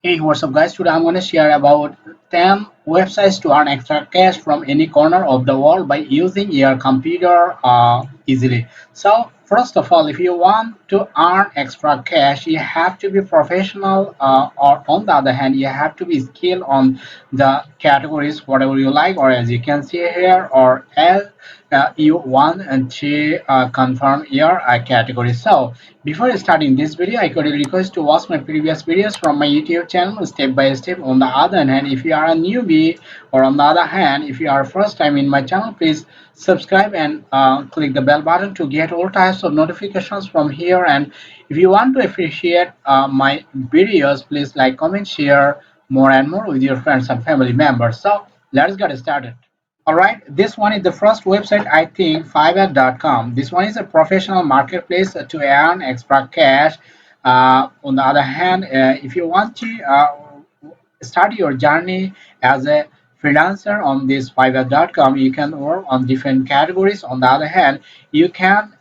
Hey, what's up, guys? Today I'm going to share about 10 websites to earn extra cash from any corner of the world by using your computer easily. So, first of all, if you want to earn extra cash, you have to be professional, or on the other hand, you have to be skilled on the categories, whatever you like, or as you can see here, or as you want to confirm your category. So, before starting this video, I could request to watch my previous videos from my YouTube channel step by step. On the other hand, if you are a newbie, or on the other hand, if you are first time in my channel, please subscribe and click the bell button to get all types of notifications from here. And if you want to appreciate my videos, please like, comment, share more and more with your friends and family members. So let's get started. All right, this one is the first website, I think, Fiverr.com. This one is a professional marketplace to earn extra cash. On the other hand, if you want to start your journey as a freelancer on this Fiverr.com, you can work on different categories. On the other hand, you can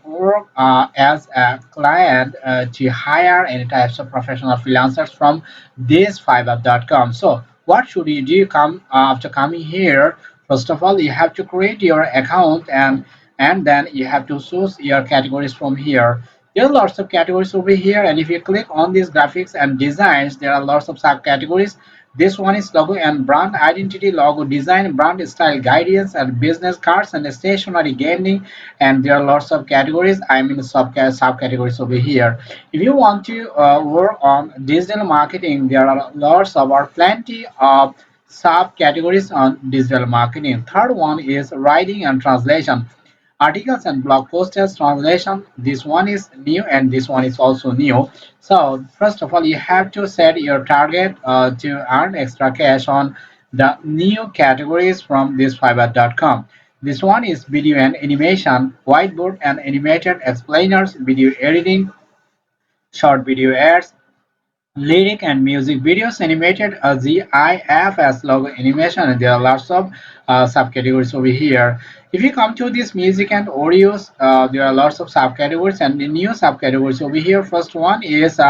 work as a client to hire any types of professional freelancers from this Fiverr.com. So what should you do after coming here? First of all, you have to create your account, and then you have to choose your categories from here. There are lots of categories over here, and if you click on these graphics and designs, there are lots of subcategories. This one is logo and brand identity, logo design, brand style guidance, and business cards and stationery gaming. And there are lots of categories. I mean subcategories over here. If you want to work on digital marketing, there are lots of or plenty of subcategories on digital marketing. Third one is writing and translation, articles and blog posts translation. This one is new and this one is also new. So first of all, you have to set your target to earn extra cash on the new categories from this fiverr.com. This one is video and animation, whiteboard and animated explainers, video editing, short video ads, lyric and music videos, animated GIF as logo animation, and there are lots of subcategories over here. If you come to this music and audios, there are lots of subcategories and the new subcategories over here. First one is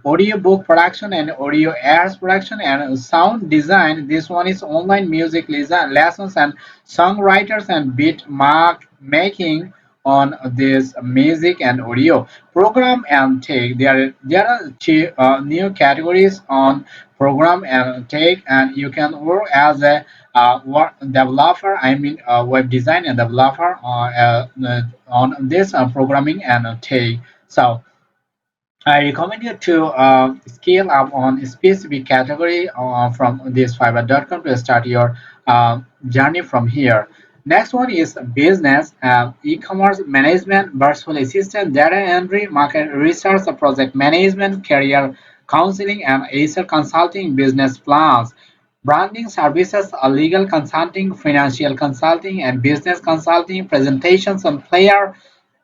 audio book production and audio ads production and sound design. This one is online music lessons and songwriters and beat mark making on this music and audio program and tech. There are two new categories on program and tech, and you can work as a developer, I mean web design and developer on this programming and tech. So I recommend you to scale up on a specific category from this Fiverr.com to start your journey from here. Next one is business, e-commerce management, virtual assistant, data entry, market research, project management, career counseling, and HR consulting, business plans, branding services, legal consulting, financial consulting, and business consulting, presentations and player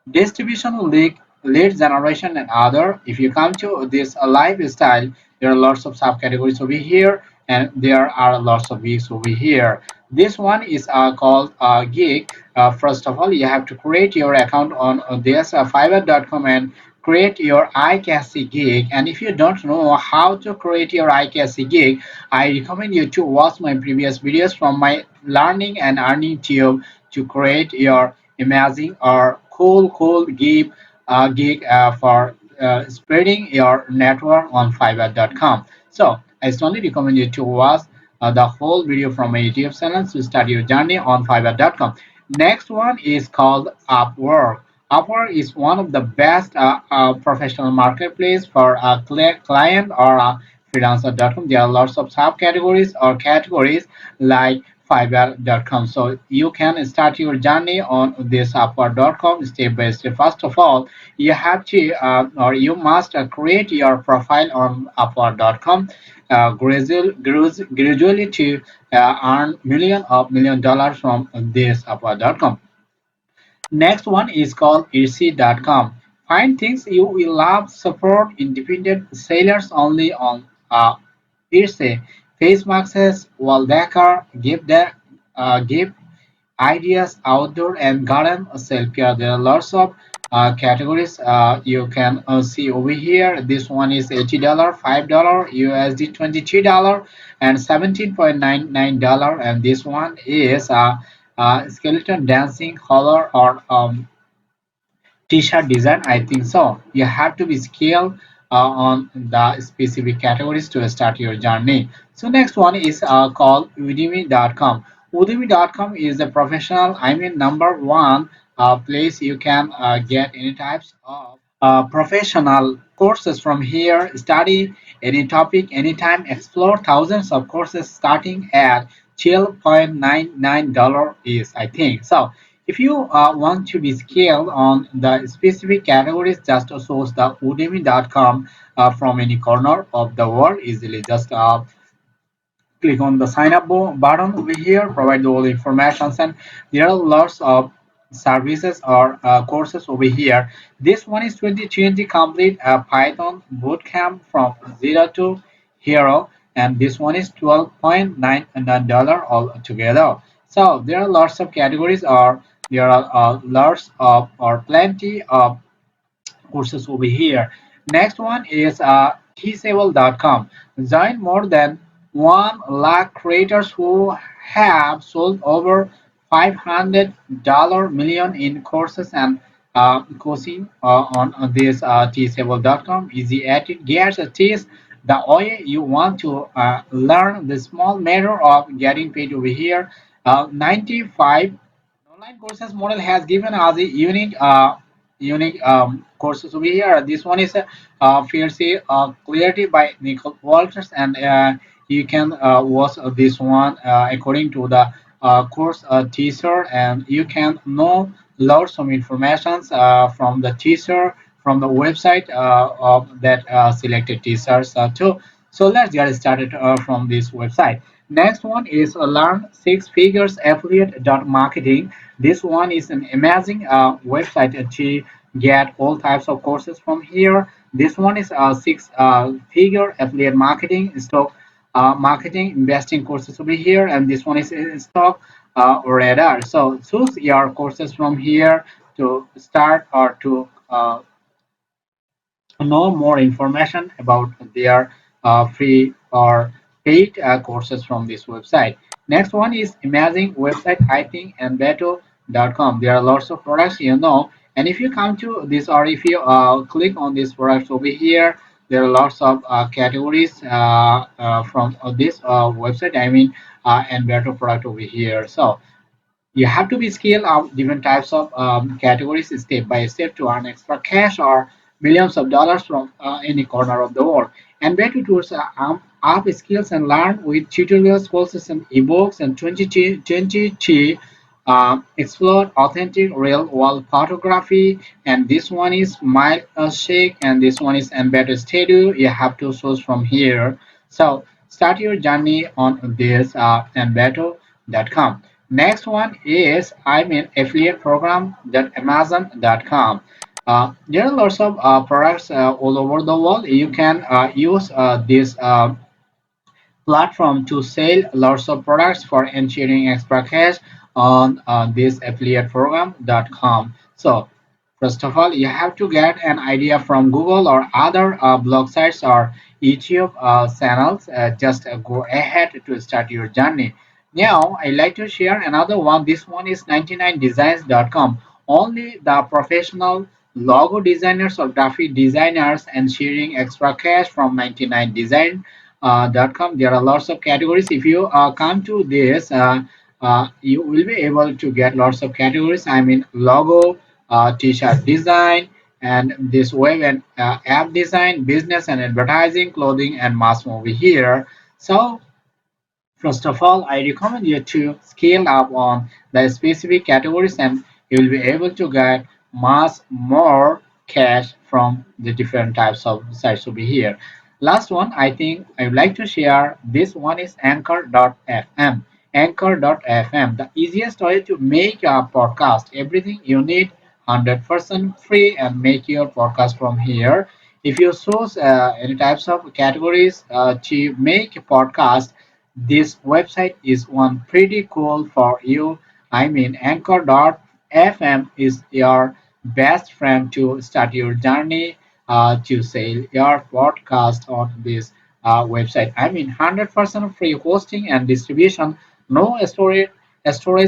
distribution, lead generation, and other. If you come to this lifestyle, there are lots of subcategories over here, and there are lots of gigs over here. This one is called gig. First of all, you have to create your account on this fiverr.com and create your iCASI gig. And if you don't know how to create your iCASI gig, I recommend you to watch my previous videos from my learning and earning tube to create your amazing or cool gig for spreading your network on fiverr.com. So I strongly recommend you to watch the whole video from my YouTube channel to start your journey on fiverr.com. Next one is called Upwork. Upwork is one of the best professional marketplace for a client or a freelancer.com. There are lots of subcategories or categories like Fiverr.com. So you can start your journey on this Upwork.com step by step. First of all, you have to or you must create your profile on Upwork.com gradually to earn million dollars from this Upwork.com. Next one is called Etsy.com. Find things you will love, support independent sellers only on Etsy. Face masks, wall decor, gift ideas, outdoor and garden self-care. There are lots of categories. You can see over here. This one is $80, $5, USD $23, and $17.99. And this one is skeleton dancing color or t-shirt design. I think so. You have to be skilled on the specific categories to start your journey. So next one is called udemy.com. Udemy.com is a professional, I mean number one place you can get any types of professional courses from here. Study any topic anytime, explore thousands of courses starting at $12.99 is, I think so. If you want to be skilled on the specific categories, just source the udemy.com from any corner of the world easily. Just click on the sign up button over here, provide all the information, and there are lots of services or courses over here. This one is 2020 complete Python bootcamp from zero to hero, and this one is $12.99 altogether. So there are lots of categories, or there are lots of or plenty of courses over here. Next one is teachable.com. Join more than 1 lakh creators who have sold over $500 million in courses and coaching on this teachable.com. Easy at it. Gets a teach the way you want to learn the small matter of getting paid over here. 95 online courses model has given us a unique courses over here. This one is fiercely clarity by Nicole Walters, and you can watch this one according to the course teacher, and you can know lots of informations from the teacher from the website of that selected teachers too. So let's get started from this website. Next one is learn six figures affiliate marketing. This one is an amazing website to get all types of courses from here. This one is six figure affiliate marketing, stock marketing, investing courses over here, and this one is stock radar. So choose your courses from here to start or to know more information about their free or paid courses from this website. Next one is amazing website, I think, and beto.com. There are lots of products, and if you come to this, or if you click on these products over here, there are lots of categories from this website, I mean, and better product over here. So you have to be skilled of different types of categories step by step to earn extra cash or millions of dollars from any corner of the world. And better tools up skills and learn with tutorials, courses, and ebooks and 2020 explore authentic real world photography. And this one is MyShake, and this one is Embedded Studio. You have to source from here. So start your journey on this embedded.com. Next one is I'm in affiliate program.amazon.com. There are lots of products all over the world. You can use this platform to sell lots of products for ensuring extra cash on this affiliate program.com. So first of all, you have to get an idea from Google or other blog sites or YouTube channels. Just go ahead to start your journey. Now, I like to share another one. This one is 99designs.com. Only the professional logo designers or graphic designers and sharing extra cash from 99design.com. There are lots of categories. If you come to this, you will be able to get lots of categories. I mean, logo, t-shirt design, and this web and app design, business and advertising, clothing, and mass over here. So first of all, I recommend you to scale up on the specific categories, and you will be able to get much more cash from the different types of sites over here. Last one, I think I would like to share. This one is anchor.fm. Anchor.fm, the easiest way to make a podcast. Everything you need 100% free, and make your podcast from here. If you choose any types of categories to make a podcast, this website is one pretty cool for you. I mean, anchor.fm is your best friend to start your journey to sell your podcast on this website. I mean, 100% free hosting and distribution, no storage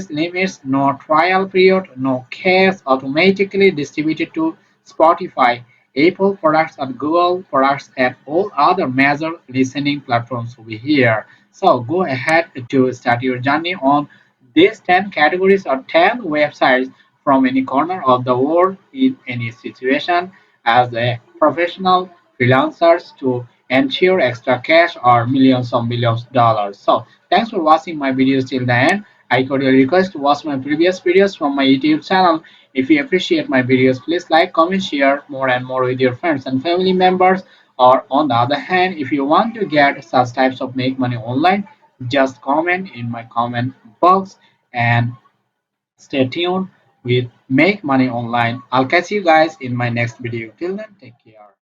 limits, no trial period, no cash, automatically distributed to Spotify, Apple products, and Google products, and all other major listening platforms over here. So go ahead to start your journey on these 10 categories or 10 websites from any corner of the world in any situation as a professional freelancers to ensure extra cash or millions of dollars. So thanks for watching my videos till the end. I cordially request to watch my previous videos from my YouTube channel. If you appreciate my videos, please like, comment, share more and more with your friends and family members. Or on the other hand, if you want to get such types of make money online, just comment in my comment box and stay tuned with Make Money Online. I'll catch you guys in my next video. Till then, take care.